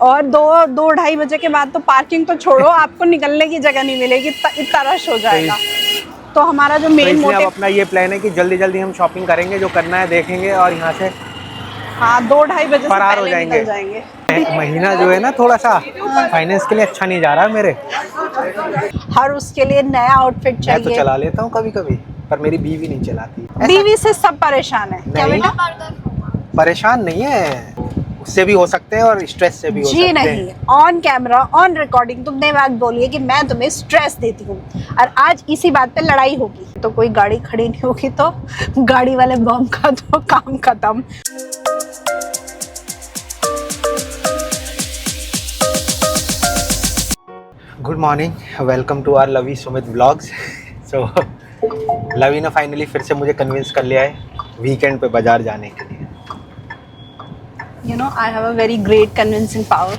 और दो ढाई बजे के बाद तो पार्किंग तो छोड़ो, आपको निकलने की जगह नहीं मिलेगी, इतना रश हो जाएगा। तो हमारा जो मेन मोटिव, अपना ये प्लान है कि जल्दी जल्दी हम शॉपिंग करेंगे, जो करना है देखेंगे और यहाँ से हाँ 2-2:30 बजे से फरार हो पहले जाएंगे। निकल जाएंगे। महीना जो है ना थोड़ा सा फाइनेंस के लिए अच्छा नहीं जा रहा है मेरे। हर उसके लिए नया आउटफिट मैं तो चाहिए। चला लेता हूँ कभी कभी, पर मेरी बीवी नहीं चलाती। बीवी से सब परेशान है क्या नहीं, बेटा? परेशान नहीं है, उससे भी हो सकते हैं और स्ट्रेस से भी हो सकते जी हैं। नहीं, ऑन कैमरा ऑन रिकॉर्डिंग तुमने बात बोली है कि मैं तुम्हें स्ट्रेस देती हूँ, और आज इसी बात पे लड़ाई होगी। तो कोई गाड़ी खड़ी नहीं होगी तो गाड़ी वाले बम का तो काम खत्म। Good morning, welcome to our Lavi Sumit blogs. So Lavi ने फाइनली फिर से मुझे कन्विंस कर लिया है वीकेंड पे बाजार जाने के लिए। You know, I have a very great convincing power.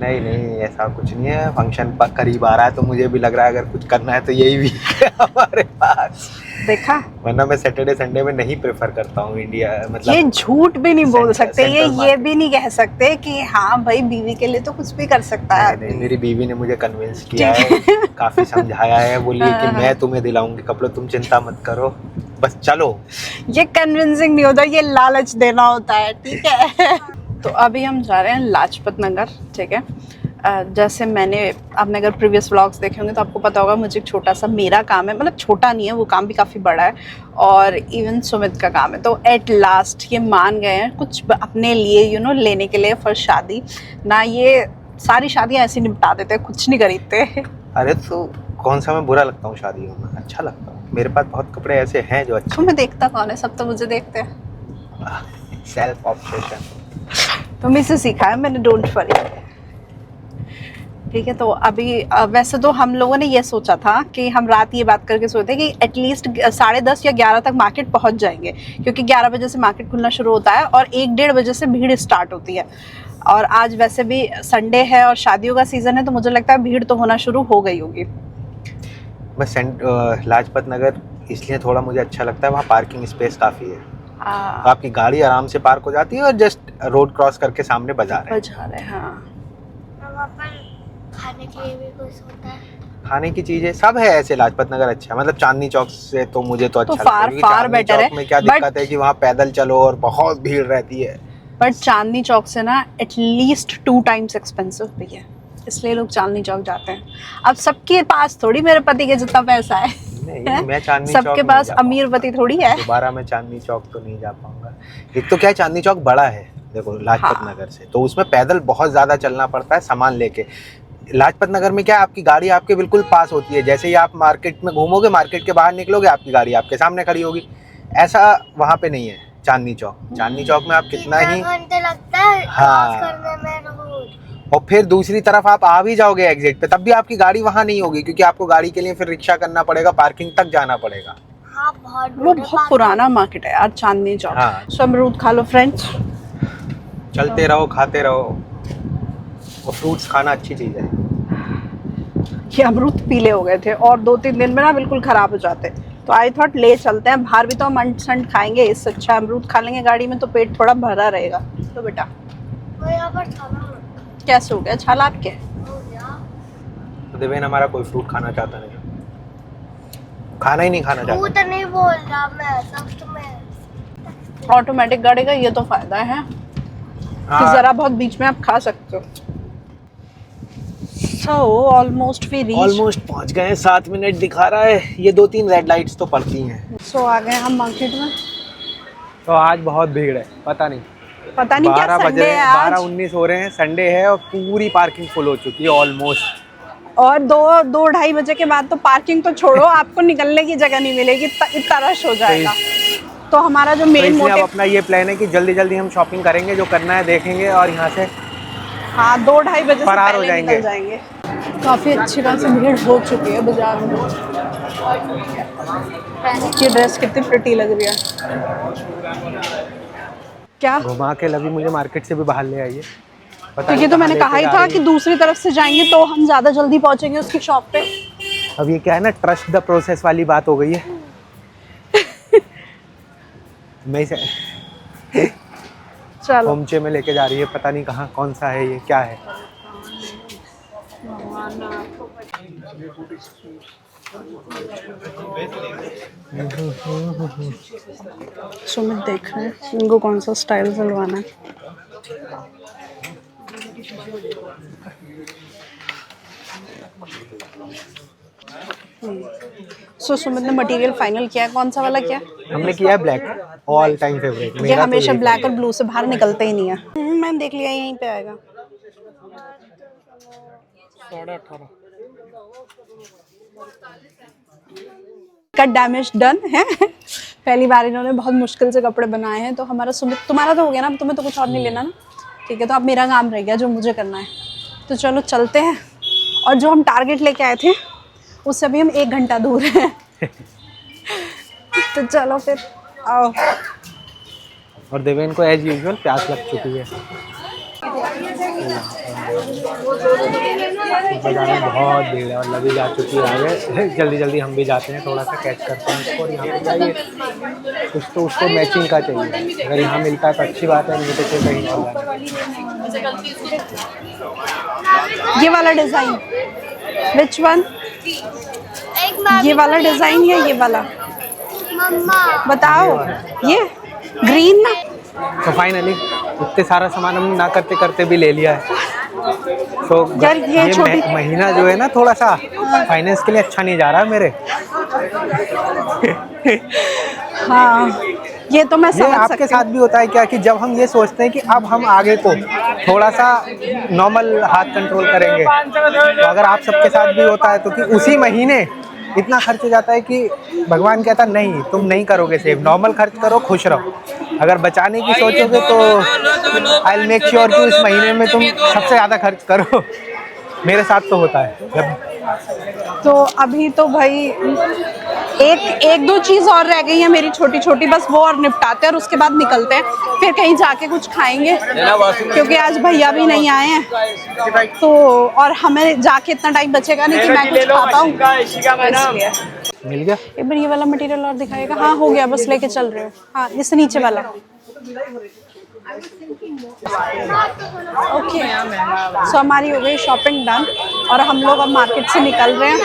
नहीं नहीं, ऐसा कुछ नहीं है। फंक्शन करीब आ रहा है तो मुझे भी लग रहा है अगर कुछ करना है तो यही वीक है हमारे पास। देखा, वरना मैं सैटरडे संडे में नहीं प्रेफर करता हूँ इंडिया, मतलब ये झूठ भी नहीं बोल सकते, ये मार्केट। भी नहीं कह सकते कि हाँ भाई बीवी के लिए तो कुछ भी कर सकता है। नहीं, मेरी बीवी ने मुझे कन्विंस किया है, काफी समझाया है, बोली कि मैं तुम्हें दिलाऊंगी कपड़े, तुम चिंता मत करो, बस चलो। ये कन्विंसिंग नहीं होता, ये लालच देना होता है, ठीक है। तो अभी हम जा रहे हैं लाजपत नगर, ठीक है। जैसे आपने अगर प्रीवियस व्लॉग्स देखे होंगे तो आपको पता होगा मुझे एक छोटा सा मेरा काम है, मतलब छोटा नहीं है, वो काम भी काफ़ी बड़ा है, और इवन सुमित का काम है। तो एट लास्ट ये मान गए हैं कुछ अपने लिए लेने के लिए फॉर शादी ना। ये सारी शादियाँ ऐसी निपटा देते हैं, कुछ नहीं खरीदते। अरे तो कौन सा मैं बुरा लगता हूँ शादियों में, अच्छा लगता हूँ। मेरे पास बहुत कपड़े ऐसे हैं जो अच्छे। तुम्हें देखता कौन है, सब तो मुझे देखते हैं। सेल्फ ऑब्सेशन तुम्हें से सीखा है मैंने, डोंट वरी, ठीक है। तो अभी वैसे तो हम लोगों ने ये सोचा था कि हम रात ये बात करके सोचते कि एटलीस्ट 10:30 या 11 तक मार्केट पहुंच जाएंगे, क्योंकि 11 बजे से मार्केट खुलना शुरू होता है और 1-1:30 बजे से भीड़ स्टार्ट होती है। और आज वैसे भी संडे है और शादियों का सीज़न है, तो मुझे लगता है भीड़ तो होना शुरू हो गई होगी। बस लाजपत नगर इसलिए थोड़ा मुझे अच्छा लगता है, वहाँ पार्किंग स्पेस काफ़ी है, तो आपकी गाड़ी आराम से पार्क हो जाती है और जस्ट रोड क्रॉस करके सामने बाजार है। हाँ। खाने के लिए भी कुछ होता है, खाने की चीजें सब है ऐसे। लाजपत नगर अच्छा है, मतलब चांदनी चौक से तो मुझे तो अच्छा लगता है, क्योंकि फार चांदनी बेटर चौक है। में क्या दिक्कत है कि वहाँ पैदल चलो और बहुत भीड़ रहती है। बट चांदनी चौक से ना एटलीस्ट 2 टाइम्स एक्सपेंसिव भी है, इसलिए लोग चांदनी चौक जाते हैं। अब सबके पास थोड़ी मेरे पति के जितना पैसा है, नहीं, मैं चांदनी चौक सबके पास अमीर पति थोड़ी है। दोबारा मैं चांदनी चौक तो नहीं जा पाऊंगा। एक तो क्या है, चांदनी चौक बड़ा है देखो लाजपत हाँ। नगर से, तो उसमें पैदल बहुत ज्यादा चलना पड़ता है सामान लेके। लाजपत नगर में क्या है, आपकी गाड़ी आपके बिल्कुल पास होती है, जैसे ही आप मार्केट में घूमोगे, मार्केट के बाहर निकलोगे, आपकी गाड़ी आपके सामने खड़ी होगी। ऐसा वहाँ पे नहीं है चांदनी चौक में आप कितना ही घंटे लगता है क्रॉस करने में रोड, और फिर दूसरी तरफ आप आ भी जाओगे एग्जिट पे, तब भी आपकी गाड़ी वहाँ नहीं होगी, क्योंकि आपको गाड़ी के लिए फिर रिक्शा करना पड़ेगा, पार्किंग तक जाना पड़ेगा। हाँ वो बहुत पुराना मार्केट है यार चांदनी चौक। हाँ। सो अमरूद खा लो फ्रेंड्स, चलते रहो, खाते रहो, और फ्रूट्स खाना अच्छी चीज़ है। ये अमरूद पीले हो गए थे और 2-3 दिन में ना बिल्कुल खराब हो जाते, तो आई थॉट ले चलते हैं बाहर, भी तो हम अंट खाएंगे, इससे अच्छा अमरूद खा लेंगे गाड़ी में, तो पेट थोड़ा भरा रहेगा। तो बेटा वो यहाँ पर छाला कैसे हो गया, छाला आपके? हो गया। तो देवेन हमारा कोई फ्रूट खाना चाहता नहीं, खाना ही नहीं खाना वो चाहता। तो नहीं बोल रहा मैं, सब तुम्हें ऑटोमेटिक गाड़ी का ये तो फायदा है कि हाँ। जरा बहुत बीच में आप खा सकते हो। So almost we reached. Almost पहुंच गए हैं, 7 मिनट दिखा रहा है, ये 2-3 रेड लाइट्स तो पड़ती हैं। So आ गए हम मार्केट में। तो आज बहुत भीड़ है, पता नहीं क्या 12 बज संडे रहे है हैं, आज, 12-19 हो रहे हैं, संडे है और पूरी पार्किंग फुल हो चुकी है ऑलमोस्ट। और 2-2:30 बजे के बाद तो पार्किंग तो छोड़ो, आपको निकलने की जगह नहीं मिलेगी, इतना रश हो जाएगा। तो हमारा जो मेन मोटिव, अपना ये प्लान है कि जल्दी जल्दी हम शॉपिंग करेंगे, जो करना है देखेंगे और यहाँ से हाँ 2-2:30 बजे से फरार हो पहले निकल जाएंगे। काफ़ी अच्छी खासी भीड़ हो चुकी है बाजार में। ये ड्रेस कितनी प्रिटी लग रही है। क्या घुमा के लवी मुझे मार्केट से भी बाहर ले आइए। तो ये तो मैंने कहा ही था कि दूसरी तरफ से जाएंगे तो हम ज़्यादा जल्दी पहुंचेंगे उसकी शॉप पे। अब ये क्या है ना, ट्रस्ट द प्रोसेस वाली बात हो गई है। मैं चलो होमचे में लेके जा रही है, पता नहीं कहाँ, कौन सा है ये, क्या है। सुमित देख रहे हैं इनको कौन सा स्टाइल सिलवाना है। सो सुमित ने मटेरियल फाइनल किया है, कौन सा वाला किया? हमने किया है ब्लैक, ऑल टाइम फेवरेट। ये हमेशा ब्लैक और ब्लू से बाहर निकलते ही नहीं है। मैंने देख लिया यहीं पे आएगा। 18.5 का डैमेज डन है। पहली बार इन्होंने बहुत मुश्किल से कपड़े बनाए हैं। तो हमारा सुमित, तुम्हारा तो हो गया ना, तुम्हें तो कुछ और नहीं लेना ना, ठीक है। तो अब मेरा काम रह गया जो मुझे करना है। तो चलो चलते हैं। और जो हम टारगेट लेके आए थे उससे अभी हम 1 घंटा दूर हैं। तो चलो फिर आओ। और देवेन को एज यूजुअल प्यास लग चुकी है। बाजार में बहुत भीड़ है और लवी जा चुकी है आगे। जल्दी जल्दी हम भी जाते हैं, थोड़ा सा कैच करते हैं उसको। और यहाँ पे चाहिए कुछ तो उसको मैचिंग का चाहिए, अगर यहाँ मिलता है तो अच्छी बात है, नहीं तो फिर कहीं और। ये वाला डिजाइन, विच वन? ये वाला डिजाइन या ये वाला? मम्मा बताओ। ये ग्रीन ना? तो फाइनली इतने सारा सामान हमने ना करते करते भी ले लिया है। तो यार ये छोटी महीना जो है ना, थोड़ा सा फाइनेंस के लिए अच्छा नहीं जा रहा है मेरे। हाँ, ये तो मैं ये समझ आपके सकती साथ भी होता है क्या कि जब हम ये सोचते हैं कि अब हम आगे को थोड़ा सा नॉर्मल हाथ कंट्रोल करेंगे, तो अगर आप सबके साथ भी होता है तो कि उसी महीने इतना खर्च हो जाता है कि भगवान कहता नहीं, तुम नहीं करोगे सेव, नॉर्मल खर्च करो, खुश रहो। अगर बचाने की सोचोगे तो आई विल मेक श्योर कि उस महीने में तुम सबसे ज़्यादा खर्च करो। मेरे साथ तो होता है जब। तो अभी तो भाई एक दो चीज़ और रह गई है मेरी छोटी छोटी, बस वो और निपटाते हैं और उसके बाद निकलते हैं। फिर कहीं जाके कुछ खाएंगे क्योंकि आज भैया भी नहीं आए हैं। तो और हमें जाके इतना टाइम बचेगा नहीं कि मैं कुछ खा पाऊँ, इसलिए। मिल गया। एक बार ये वाला मटेरियल और दिखाएगा। हाँ हो गया, बस लेके चल रहे हो। हाँ इस नीचे वाला। ओके सो हमारी हो गई शॉपिंग डन और हम लोग अब मार्केट से निकल रहे हैं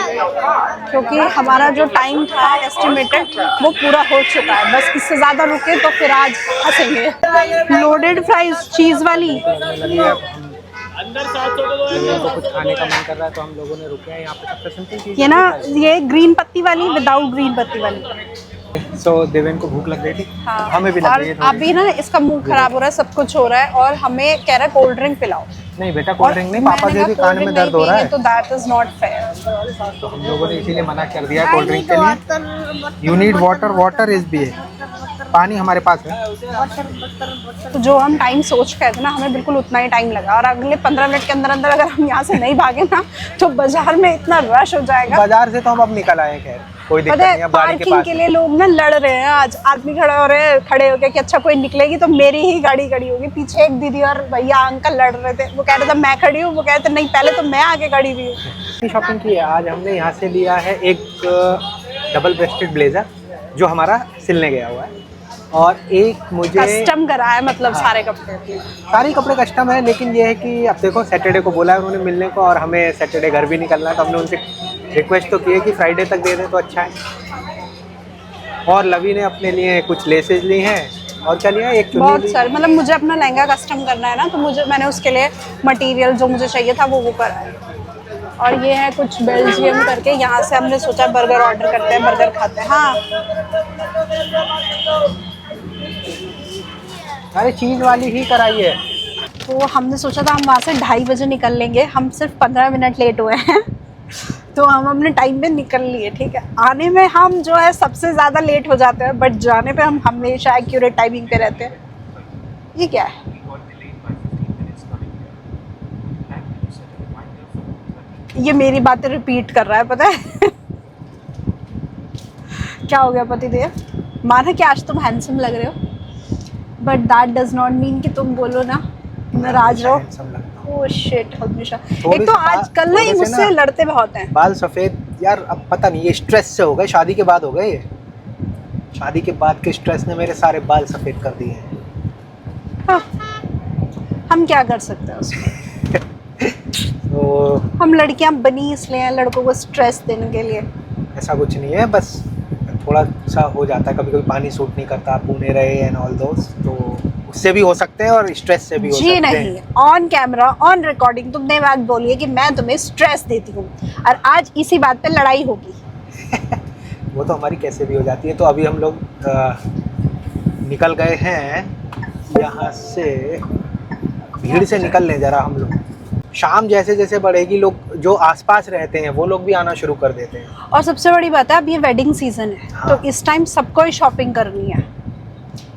क्योंकि हमारा जो टाइम था एस्टिमेटेड वो पूरा हो चुका है। बस इससे ज़्यादा रुके तो फिर आज फंसेंगे। लोडेड फ्राइज चीज़ वाली। तो कुछ खाने का मन कर रहा है तो हम लोगों ने रुके हैं यहाँ पे। सबसे सिंपल चीज़ ये ना, ये ग्रीन पत्ती वाली विदाउट ग्रीन पत्ती वाली। सो देवेन को भूख लग रही थी, हाँ। हमें भी लग रही है। अभी ना इसका मुंह खराब हो रहा है, सब कुछ हो रहा है और हमें कह रहा है कोल्ड ड्रिंक पिलाओ। नहीं बेटा कोल्ड ड्रिंक नहीं, पापा के भी कान में दर्द हो रहा है, तो दैट इज नॉट फेयर। तो हम लोगों ने इसीलिए मना कर दिया कोल्ड ड्रिंक के लिए। You need water, water is भी है, पानी हमारे पास है। तो जो हम टाइम सोच के थे ना, हमें बिल्कुल उतना ही टाइम लगा और अगले 15 मिनट के अंदर अंदर अगर हम यहाँ से नहीं भागे ना तो बाजार में इतना रश हो जाएगा। बाजार से तो हम अब निकल आए, खैर कोई दिक्कत पता नहीं है है। बाड़ी के पार्किंग पास के लिए लोग ना लड़ रहे हैं। आज आदमी खड़े हो गए कि अच्छा कोई निकलेगी तो मेरी ही गाड़ी खड़ी होगी। पीछे एक दीदी और भैया अंकल लड़ रहे थे, वो कह रहे थे मैं खड़ी हूँ, वो कह रहे थे नहीं पहले तो मैं आगे खड़ी हुई हूँ। शॉपिंग की है आज हमने। यहाँ से लिया है एक डबल ब्रेस्टेड ब्लेजर जो हमारा सिलने गया हुआ है, और एक मुझे कस्टम करा है, मतलब सारे कपड़े सारे कपड़े कस्टम है। लेकिन ये है कि अब देखो सैटरडे को बोला है उन्होंने मिलने को, और हमें सैटरडे घर भी निकलना है, तो हमने उनसे रिक्वेस्ट तो की है कि फ्राइडे तक दे दें तो अच्छा है। और लवी ने अपने लिए कुछ लेसेज ली हैं और क्या लिया है, एक चुन्नी बहुत ली। सारे, मतलब मुझे अपना लहंगा कस्टम करना है ना, तो मैंने उसके लिए मटेरियल जो मुझे चाहिए था वो करा है। और ये है कुछ बेल्जियम करके, यहाँ से हमने सोचा बर्गर ऑर्डर करते हैं, बर्गर खाते हैं। हाँ अरे चीज़ वाली ही कराई है। तो हमने सोचा था हम वहाँ से 2:30 बजे निकल लेंगे, हम सिर्फ 15 मिनट लेट हुए हैं। तो हम अपने टाइम पे निकल लिए, ठीक है। आने में हम जो है सबसे ज़्यादा लेट हो जाते हैं, बट जाने पे हम हमेशा एक्यूरेट टाइमिंग पे रहते हैं। ये क्या है? ये मेरी बातें रिपीट कर रहा है, पता है। क्या हो गया पति देव? माना कि आज तुम हैंडसम लग रहे हो, but that does not mean कि तुम बोलो ना नाराज रहो। ओह शिट, हमेशा एक तो आजकल ना ये मुझसे लड़ते बहुत हैं। बाल सफेद यार, अब पता नहीं ये स्ट्रेस से हो गए, शादी के बाद हो गए ये। शादी के बाद के स्ट्रेस ने मेरे सारे बाल सफेद कर दिए हैं। हाँ, हम क्या कर सकते हैं उसमें? तो हम लड़कियां बनी इसलिए हैं लड़कों को स्ट्रेस देने के लिए। ऐसा कुछ नहीं है, बस थोड़ा सा हो जाता है कभी कभी, पानी सूट नहीं करता, पुणे रहे एंड ऑल दोस, तो उससे भी हो सकते हैं और स्ट्रेस से भी हो जी सकते नहीं, हैं। ऑन कैमरा ऑन रिकॉर्डिंग तुमने बात बोली है कि मैं तुम्हें स्ट्रेस देती हूँ और आज इसी बात पे लड़ाई होगी। वो तो हमारी कैसे भी हो जाती है। तो अभी हम लोग निकल गए हैं यहाँ से, भीड़ से निकल लें जरा हम लोग। शाम जैसे जैसे बढ़ेगी, लोग जो आसपास रहते हैं वो लोग भी आना शुरू कर देते हैं। और सबसे बड़ी बात है अब ये वेडिंग सीजन है, हाँ। तो इस टाइम सबको ही शॉपिंग करनी है।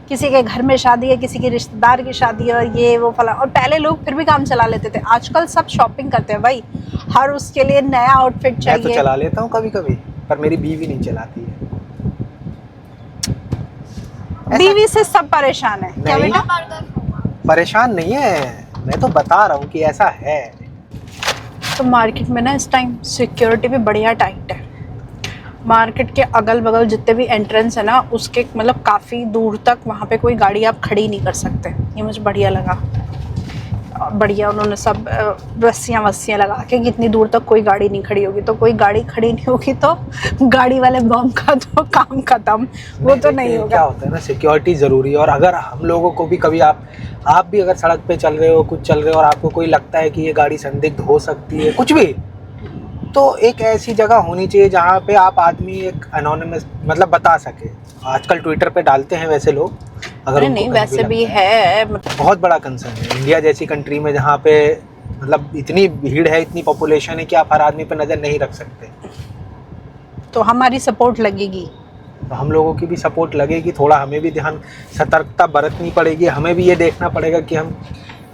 किसी के घर में शादी है, किसी के रिश्तेदार की शादी है, और ये वो फला। और पहले लोग फिर भी काम चला लेते थे, आजकल सब शॉपिंग करते हैं भाई, हर उसके लिए नया आउटफिट मैं चाहिए। तो चला लेता हूँ कभी कभी, पर मेरी बीवी नहीं चलाती है। बीवी से सब परेशान है क्या नहीं। बेटा? परेशान नहीं है, मैं तो बता रहा हूँ कि ऐसा है। तो मार्केट में ना इस टाइम सिक्योरिटी भी बढ़िया टाइट है। मार्केट के अगल बगल जितने भी एंट्रेंस है ना, उसके मतलब काफ़ी दूर तक वहाँ पे कोई गाड़ी आप खड़ी नहीं कर सकते। ये मुझे बढ़िया लगा, बढ़िया उन्होंने सब रस्सियाँ वस्सियाँ लगा के कि इतनी दूर तक कोई गाड़ी नहीं खड़ी होगी। तो कोई गाड़ी खड़ी नहीं होगी तो गाड़ी वाले बम का तो काम खत्म, वो तो नहीं क्या होगा। होता है ना, सिक्योरिटी ज़रूरी है। और अगर हम लोगों को भी कभी आप भी अगर सड़क पे चल रहे हो, कुछ चल रहे हो और आपको कोई लगता है कि ये गाड़ी संदिग्ध हो सकती है, कुछ भी, तो एक ऐसी जगह होनी चाहिए जहाँ पे आप आदमी एक एनोनिमस मतलब बता सके। आजकल ट्विटर पे डालते हैं वैसे लोग, अगर अरे उनको नहीं, कहीं वैसे भी लगता है बहुत बड़ा कंसर्न है। इंडिया जैसी कंट्री में जहाँ पे मतलब इतनी भीड़ है, इतनी पॉपुलेशन है कि आप हर आदमी पे नज़र नहीं रख सकते। तो हमारी सपोर्ट लगेगी। तो हम लोगों की भी सपोर्ट लगेगी, थोड़ा हमें भी ध्यान सतर्कता बरतनी पड़ेगी। हमें भी ये देखना पड़ेगा कि हम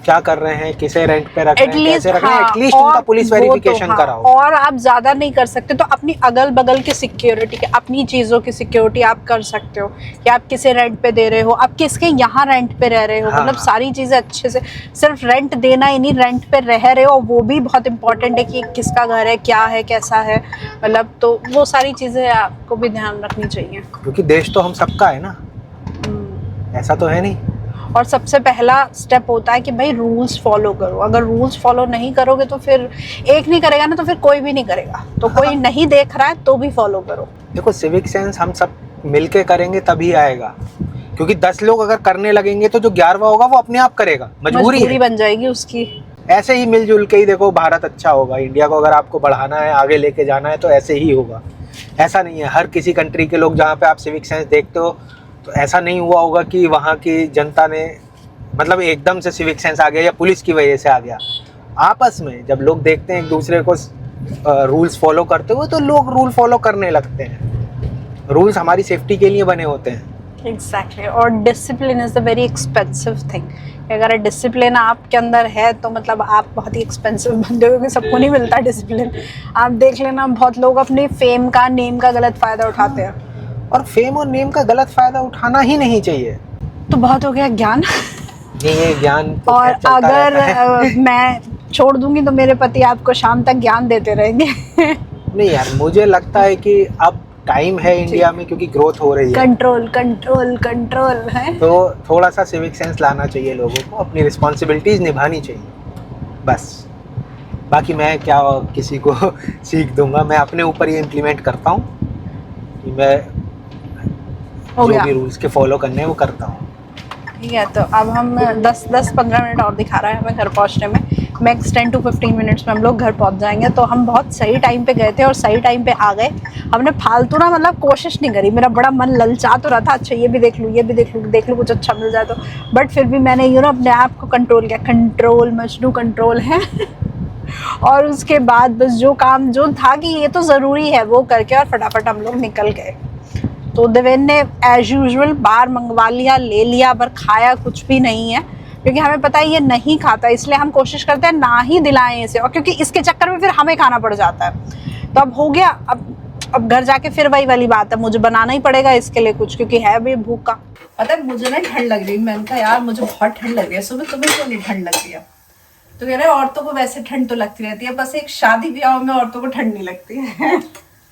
क्या कर रहे हैं, किसे रेंट पे रख रहे हैं, कैसे रख रहे हैं। एटलीस्ट उनका पुलिस वेरिफिकेशन कराओ। और आप ज़्यादा नहीं कर सकते तो अपनी अगल बगल की सिक्योरिटी की, अपनी चीज़ों की सिक्योरिटी आप कर सकते हो कि आप किसे रेंट पे दे रहे हो, आप किसके यहाँ रेंट पे रह रहे हो। हाँ। मतलब सारी चीज़ें अच्छे से, सिर्फ रेंट देना ही नहीं, रेंट पे रह रहे हो वो भी बहुत इंपॉर्टेंट है कि किसका घर है, क्या है, कैसा है, मतलब तो वो सारी चीज़ें आपको भी ध्यान रखनी चाहिए। क्योंकि देश तो हम सबका है ना, ऐसा तो है नहीं। और सबसे पहला स्टेप होता है कि भाई रूल्स फॉलो करो। अगर रूल्स फॉलो नहीं करोगे तो फिर एक नहीं करेगा ना, तो फिर कोई भी नहीं करेगा। तो कोई नहीं देख रहा है तो भी फॉलो करो। देखो, सिविक सेंस हम सब मिलके करेंगे तभी आएगा, क्योंकि 10 लोग अगर करने लगेंगे तो जो 11वां होगा वो अपने आप करेगा, मजबूरी है। बन जाएगी उसकी। ऐसे ही मिलजुल के ही देखो भारत अच्छा होगा। इंडिया को अगर आपको बढ़ाना है, आगे लेके जाना है, तो ऐसे ही होगा। ऐसा नहीं है हर किसी कंट्री के लोग जहाँ पे आप सिविक सेंस देखते हो, तो ऐसा नहीं हुआ होगा कि वहाँ की जनता ने मतलब एकदम से सिविक सेंस आ गया या पुलिस की वजह से आ गया। आपस में जब लोग देखते हैं एक दूसरे को रूल्स फॉलो करते हुए, तो लोग रूल फॉलो करने लगते हैं। रूल्स हमारी सेफ्टी के लिए बने होते हैं। एग्जैक्टली। और discipline is the very expensive thing. अगर डिसिप्लिन आपके अंदर है तो मतलब आप बहुत ही एक्सपेंसिव बंदे हो, क्योंकि सबको नहीं मिलता डिसिप्लिन। आप देख लेना, बहुत लोग अपने फेम का, नेम का गलत फ़ायदा उठाते हैं। और फेम और नेम का गलत फायदा उठाना ही नहीं चाहिए। तो बहुत हो गया ज्ञान। ये ज्ञान तो और खैर चलता अगर रहता है। मैं छोड़ दूंगी तो मेरे पति आपको शाम तक ज्ञान देते रहेंगे। नहीं यार, मुझे लगता है कि अब टाइम है इंडिया में, क्योंकि ग्रोथ हो रही है, कंट्रोल कंट्रोल कंट्रोल है। तो थोड़ा सा सिविक सेंस लाना चाहिए लोगों को, अपनी रिस्पॉन्सिबिलिटीज निभानी चाहिए बस। बाकी मैं क्या किसी को सीख दूंगा, मैं अपने ऊपर ये इम्प्लीमेंट करता हूँ कि मैं हो जो गया। भी रूल्स के फॉलो करने हैं वो करता हूँ। ठीक है, तो अब हम 10-15 मिनट और दिखा रहा है हमें घर पहुंचने में। मैक्स 10 to 15 मिनट्स में हम लोग घर पहुंच जाएंगे। तो हम बहुत सही टाइम पे गए थे और सही टाइम पे आ गए। हमने फालतू ना मतलब कोशिश नहीं करी। मेरा बड़ा मन ललचा तो रहा था, अच्छा ये भी देख लूँ, ये भी देख लूँ कुछ अच्छा मिल जाए तो, बट फिर भी मैंने अपने आप को कंट्रोल किया। कंट्रोल मजनू कंट्रोल है। और उसके बाद बस जो काम जो था कि ये तो ज़रूरी है वो करके और फटाफट हम लोग निकल गए। तो देवेन ने एज यूजुअल बाहर मंगवा लिया, ले लिया, पर खाया कुछ भी नहीं है, क्योंकि हमें पता है ये नहीं खाता, इसलिए हम कोशिश करते हैं ना ही दिलाएं इसे, और क्योंकि इसके चक्कर में फिर हमें खाना पड़ जाता है। तो अब हो गया, अब घर जाके फिर वही वाली बात है, मुझे बनाना ही पड़ेगा इसके लिए कुछ, क्योंकि है भी भूख का। पता है मुझे ना ठंड लग रही है। मैंने कहा यार मुझे बहुत ठंड लग रही है, सुबह तुम्हें क्यों नहीं ठंड लग रही है? तो कह रहे औरतों को वैसे ठंड तो लगती रहती है, बस एक शादी ब्याह में औरतों को ठंड नहीं लगती है।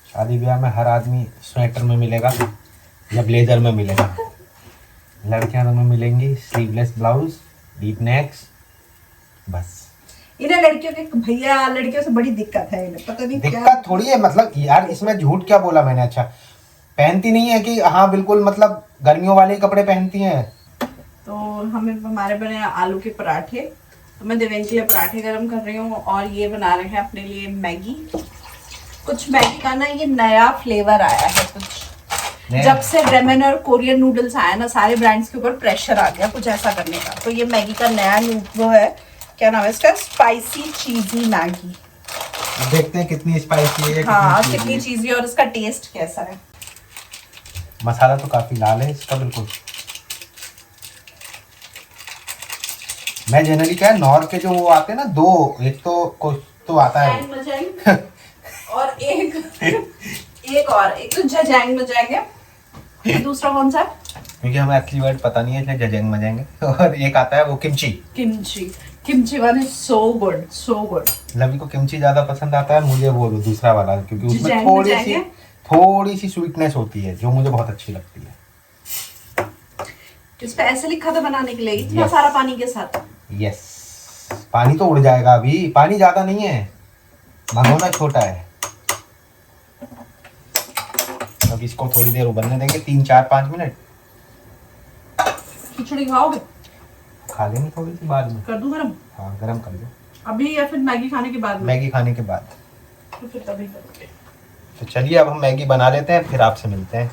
शादी ब्याह में हर आदमी स्वेटर में मिलेगा या ब्लेजर में मिलेगा। लड़कियां तुम्हें मिलेंगी स्लीवलेस ब्लाउज, डीप नेक्स बस इन्हें लड़कियों के भैया लड़कियों से बड़ी दिक्कत है, इन्हें पता नहीं क्या। दिक्कत थोड़ी है, मतलब यार इसमें झूठ क्या बोला मैंने। अच्छा पहनती नहीं है कि हाँ बिल्कुल, मतलब गर्मियों वाले कपड़े पहनती हैं। तो हमारे बने आलू के पराठे, तो मैं देवेन के लिए पराठे गरम कर रही हूँ और ये बना रहे हैं अपने लिए मैगी। कुछ मैगी का ना ये नया फ्लेवर आया है कुछ, जब से रेमेन और कोरियन नूडल्स आया ना, सारे ब्रांड्स के ऊपर प्रेशर आ गया कुछ ऐसा करने का। तो ये मैगी का नया वो है, क्या नाम है इसका, स्पाइसी चीजी मैगी। देखते हैं कितनी स्पाइसी है, हाँ कितनी चीजी और इसका टेस्ट कैसा है। मसाला तो काफी लाल है इसका बिल्कुल। मैं जनरली क्या है, नॉर के जो वो आते हैं ना दो, एक तो कुछ तो आता है और एक तो जजैंग मजैंग है, दूसरा कौन सा है? क्योंकि हमें असली वर्ड पता नहीं है इसलिए जजेंग मजेंगे। और एक आता है वो kimchi. Kimchi one is so good. Lavi को किमची ज्यादा पसंद आता है, मुझे वो दूसरा वाला, क्योंकि उसमें जजैंग थोड़ी सी स्वीटनेस होती है जो मुझे बहुत अच्छी लगती है। इस पे ऐसे लिखा था बनाने के लिए इतना सारा पानी के साथ। यस, पानी तो उड़ जाएगा अभी, पानी ज्यादा नहीं है, भगोना छोटा है। अब इसको थोड़ी देर उबलने देंगे, 3-4-5 मिनट। खिचड़ी खाओगे? खा लेंगे थोड़ी सी बाद में। कर दूं गरम? हाँ गरम कर दो। अभी या फिर मैगी खाने के बाद में? मैगी खाने के बाद। तो फिर तभी करोगे। तो चलिए अब हम मैगी बना लेते हैं, फिर आपसे मिलते हैं।